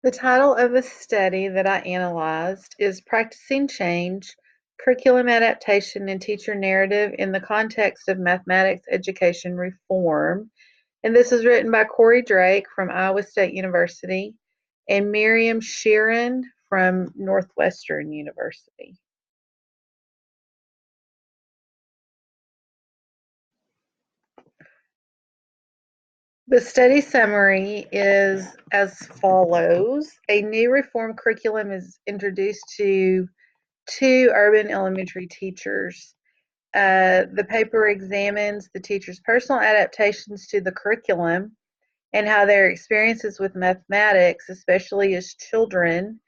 The title of the study that I analyzed is Practicing Change, Curriculum Adaptation and Teacher Narrative in the Context of Mathematics Education Reform. And this is written by Corey Drake from Iowa State University and Miriam Sheeran from Northwestern University. The study summary is as follows. A new reform curriculum is introduced to two urban elementary teachers. The paper examines the teachers' personal adaptations to the curriculum and how their experiences with mathematics, especially as children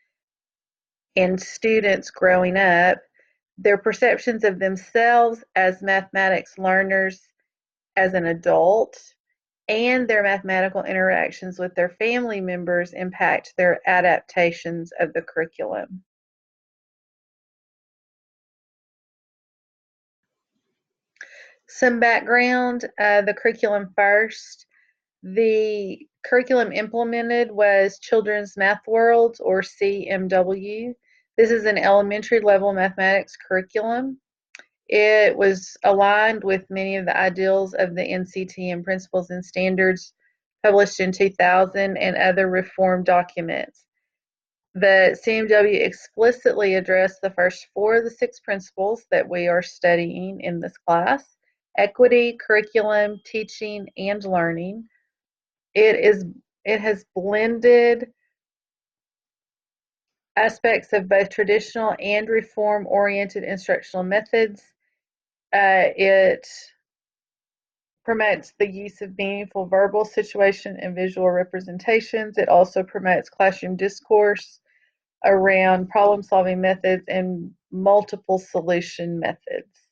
and students growing up, their perceptions of themselves as mathematics learners as an adult, and their mathematical interactions with their family members impact their adaptations of the curriculum. Some background, the curriculum first. The curriculum implemented was Children's Math Worlds, or CMW. This is an elementary level mathematics curriculum. It was aligned with many of the ideals of the NCTM Principles and Standards published in 2000 and other reform documents. The CMW explicitly addressed the first four of the six principles that we are studying in this class: equity, curriculum, teaching, and learning. It has blended aspects of both traditional and reform-oriented instructional methods. It promotes the use of meaningful verbal, situation, and visual representations. It also promotes classroom discourse around problem-solving methods and multiple solution methods.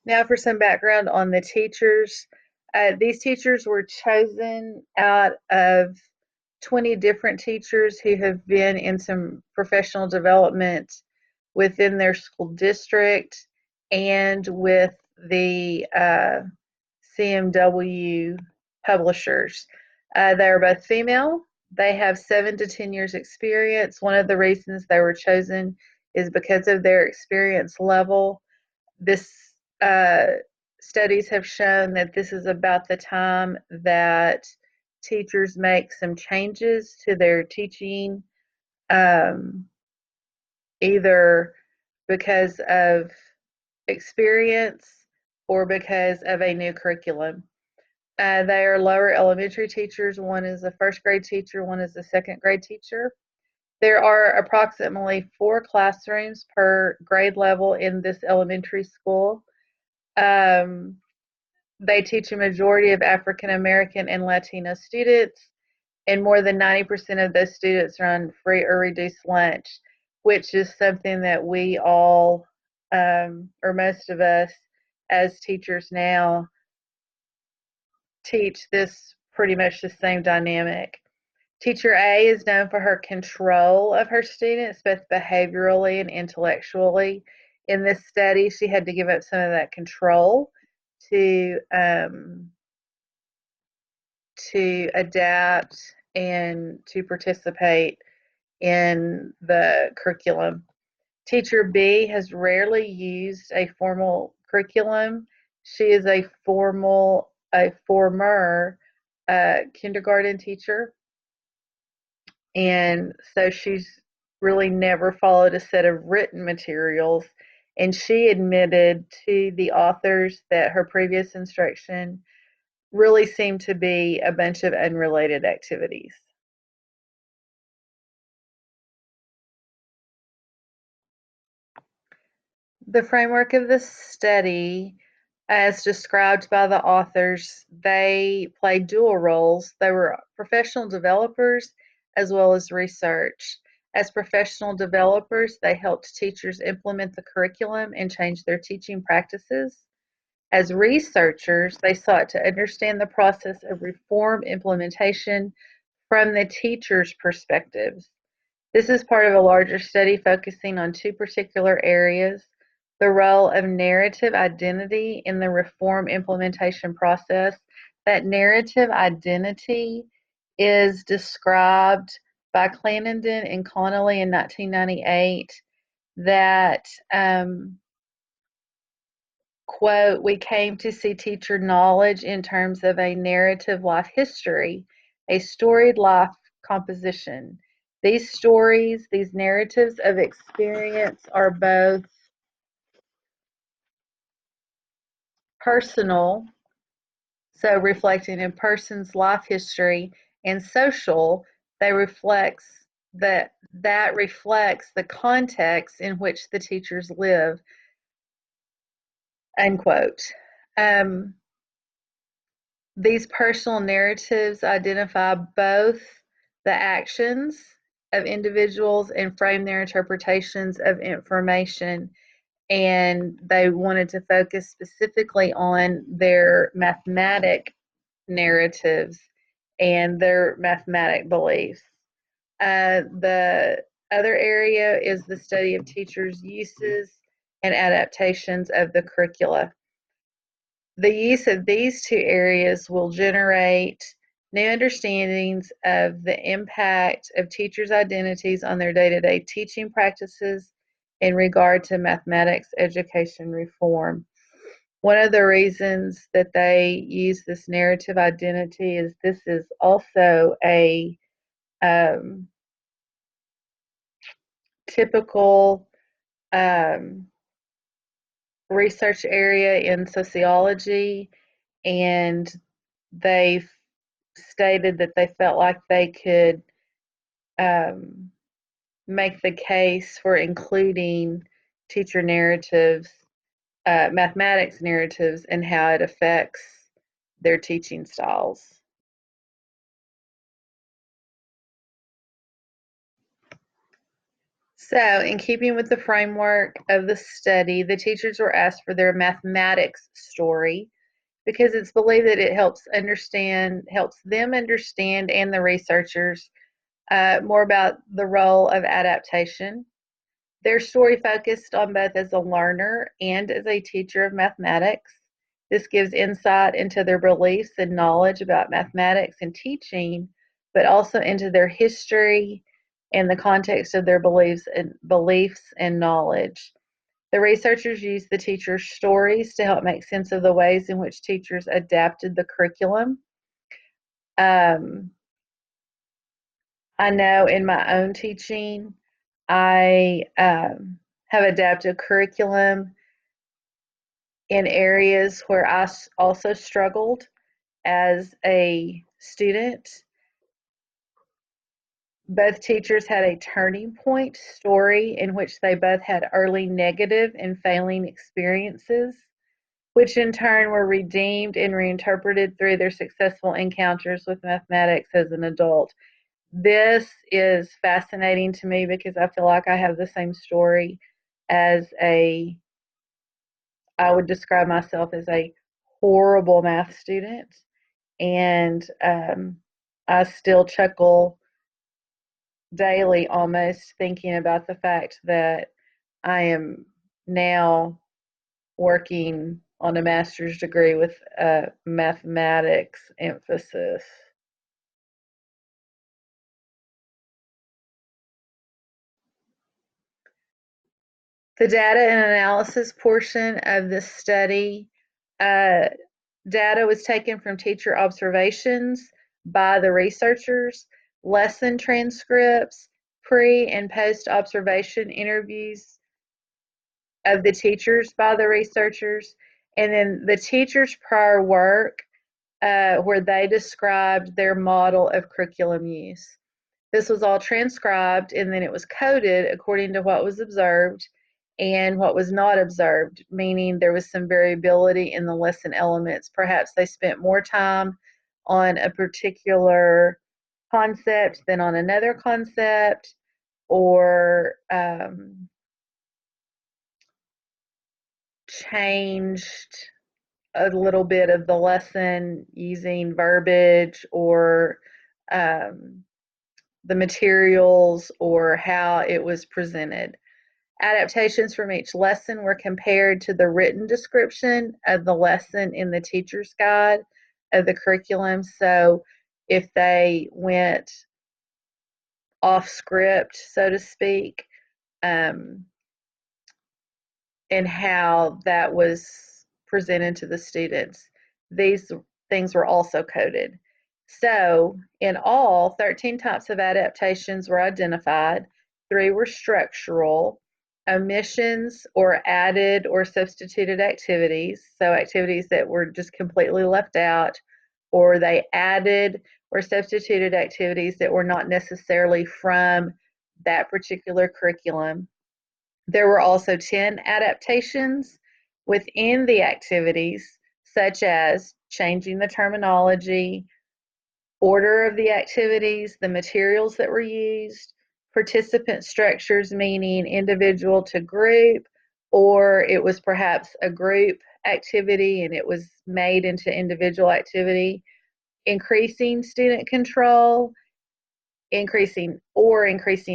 Now for some background on the teachers. These teachers were chosen out of 20 different teachers who have been in some professional development within their school district and with the CMW publishers. They are both female. They have 7 to 10 years experience. One of the reasons they were chosen is because of their experience level. This studies have shown that this is about the time that teachers make some changes to their teaching, either because of experience or because of a new curriculum. They are lower elementary teachers. One is a first grade teacher, one is a second grade teacher. There are approximately 4 classrooms per grade level in this elementary school. They teach a majority of African American and Latino students, and more than 90% of those students are on free or reduced lunch, which is something that we all, or most of us as teachers now, teach this pretty much the same dynamic. Teacher A is known for her control of her students, both behaviorally and intellectually. In this study, she had to give up some of that control to adapt and to participate in the curriculum. Teacher B has rarely used a formal curriculum. She is a former kindergarten teacher, and so she's really never followed a set of written materials. And she admitted to the authors that her previous instruction really seemed to be a bunch of unrelated activities. The framework of the study, as described by the authors, they played dual roles. They were professional developers as well as research. As professional developers, they helped teachers implement the curriculum and change their teaching practices. As researchers, they sought to understand the process of reform implementation from the teacher's perspectives. This is part of a larger study focusing on 2 particular areas: the role of narrative identity in the reform implementation process. That narrative identity is described by Clarendon and Connolly in 1998 that, quote, we came to see teacher knowledge in terms of a narrative life history, a storied life composition. These stories, these narratives of experience are both personal, so reflecting a person's life history, and social, they reflects that reflects the context in which the teachers live, unquote. Um, these personal narratives identify both the actions of individuals and frame their interpretations of information, and they wanted to focus specifically on their mathematic narratives and their mathematic beliefs. The other area is the study of teachers' uses and adaptations of the curricula. The use of these two areas will generate new understandings of the impact of teachers' identities on their day-to-day teaching practices in regard to mathematics education reform. One of the reasons that they use this narrative identity is this is also a typical research area in sociology, and they stated that they felt like they could make the case for including teacher narratives, mathematics narratives, and how it affects their teaching styles. So, in keeping with the framework of the study, the teachers were asked for their mathematics story because it's believed that it helps them understand, and the researchers, more about the role of adaptation. Their story focused on both as a learner and as a teacher of mathematics. This gives insight into their beliefs and knowledge about mathematics and teaching, but also into their history and the context of their beliefs and knowledge. The researchers used the teachers' stories to help make sense of the ways in which teachers adapted the curriculum. I know in my own teaching, I have adapted curriculum in areas where I also struggled as a student. Both teachers had a turning point story in which they both had early negative and failing experiences, which in turn were redeemed and reinterpreted through their successful encounters with mathematics as an adult. This is fascinating to me because I feel like I have the same story as I would describe myself as a horrible math student, and I still chuckle daily almost thinking about the fact that I am now working on a master's degree with a mathematics emphasis. The data and analysis portion of this study, uh, data was taken from teacher observations by the researchers, lesson transcripts, pre and post observation interviews of the teachers by the researchers, and then the teachers' prior work where they described their model of curriculum use. This was all transcribed and then it was coded according to what was observed and what was not observed, meaning there was some variability in the lesson elements. Perhaps they spent more time on a particular concept than on another concept, or changed a little bit of the lesson using verbiage or the materials or how it was presented. Adaptations from each lesson were compared to the written description of the lesson in the teacher's guide of the curriculum. So if they went off script, so to speak, and how that was presented to the students, these things were also coded. So in all, 13 types of adaptations were identified. 3 were structural, omissions or added or substituted activities, so activities that were just completely left out, or they added or substituted activities that were not necessarily from that particular curriculum. There were also 10 adaptations within the activities, such as changing the terminology, order of the activities, the materials that were used, participant structures, meaning individual to group, or it was perhaps a group activity and it was made into individual activity, increasing student control, increasing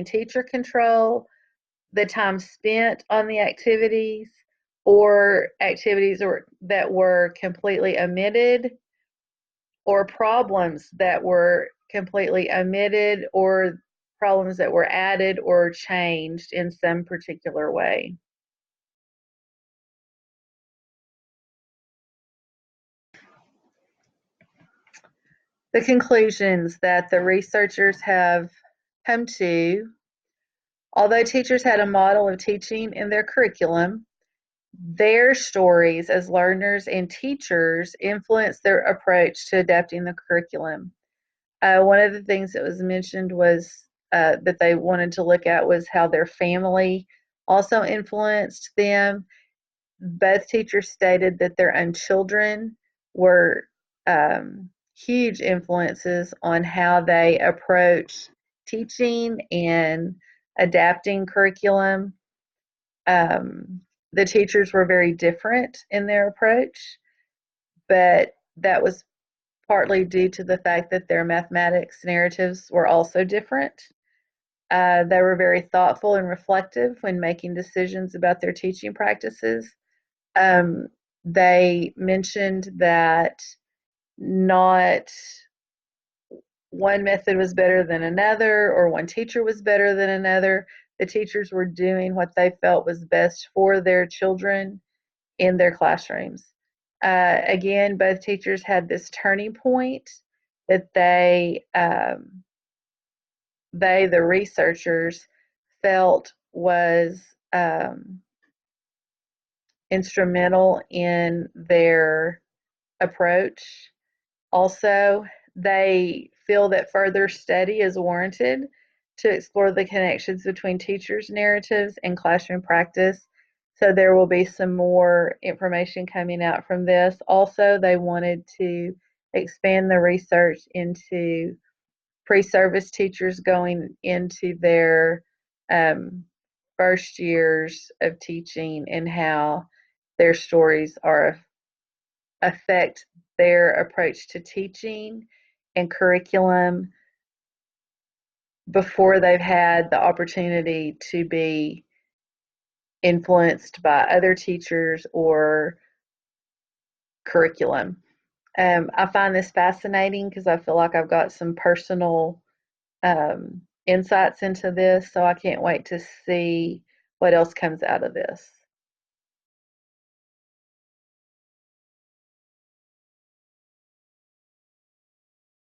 teacher control, the time spent on the activities, or activities that were completely omitted, or problems that were completely omitted, or problems that were added or changed in some particular way. The conclusions that the researchers have come to: although teachers had a model of teaching in their curriculum, their stories as learners and teachers influenced their approach to adapting the curriculum. One of the things that was mentioned was that they wanted to look at was how their family also influenced them. Both teachers stated that their own children were huge influences on how they approach teaching and adapting curriculum. The teachers were very different in their approach, but that was partly due to the fact that their mathematics narratives were also different. They were very thoughtful and reflective when making decisions about their teaching practices. They mentioned that not one method was better than another, or one teacher was better than another. The teachers were doing what they felt was best for their children in their classrooms. Again, both teachers had this turning point that the researchers, felt was instrumental in their approach. Also, they feel that further study is warranted to explore the connections between teachers' narratives and classroom practice. So there will be some more information coming out from this. Also, they wanted to expand the research into pre-service teachers going into their first years of teaching, and how their stories affect their approach to teaching and curriculum before they've had the opportunity to be influenced by other teachers or curriculum. I find this fascinating because I feel like I've got some personal insights into this, so I can't wait to see what else comes out of this.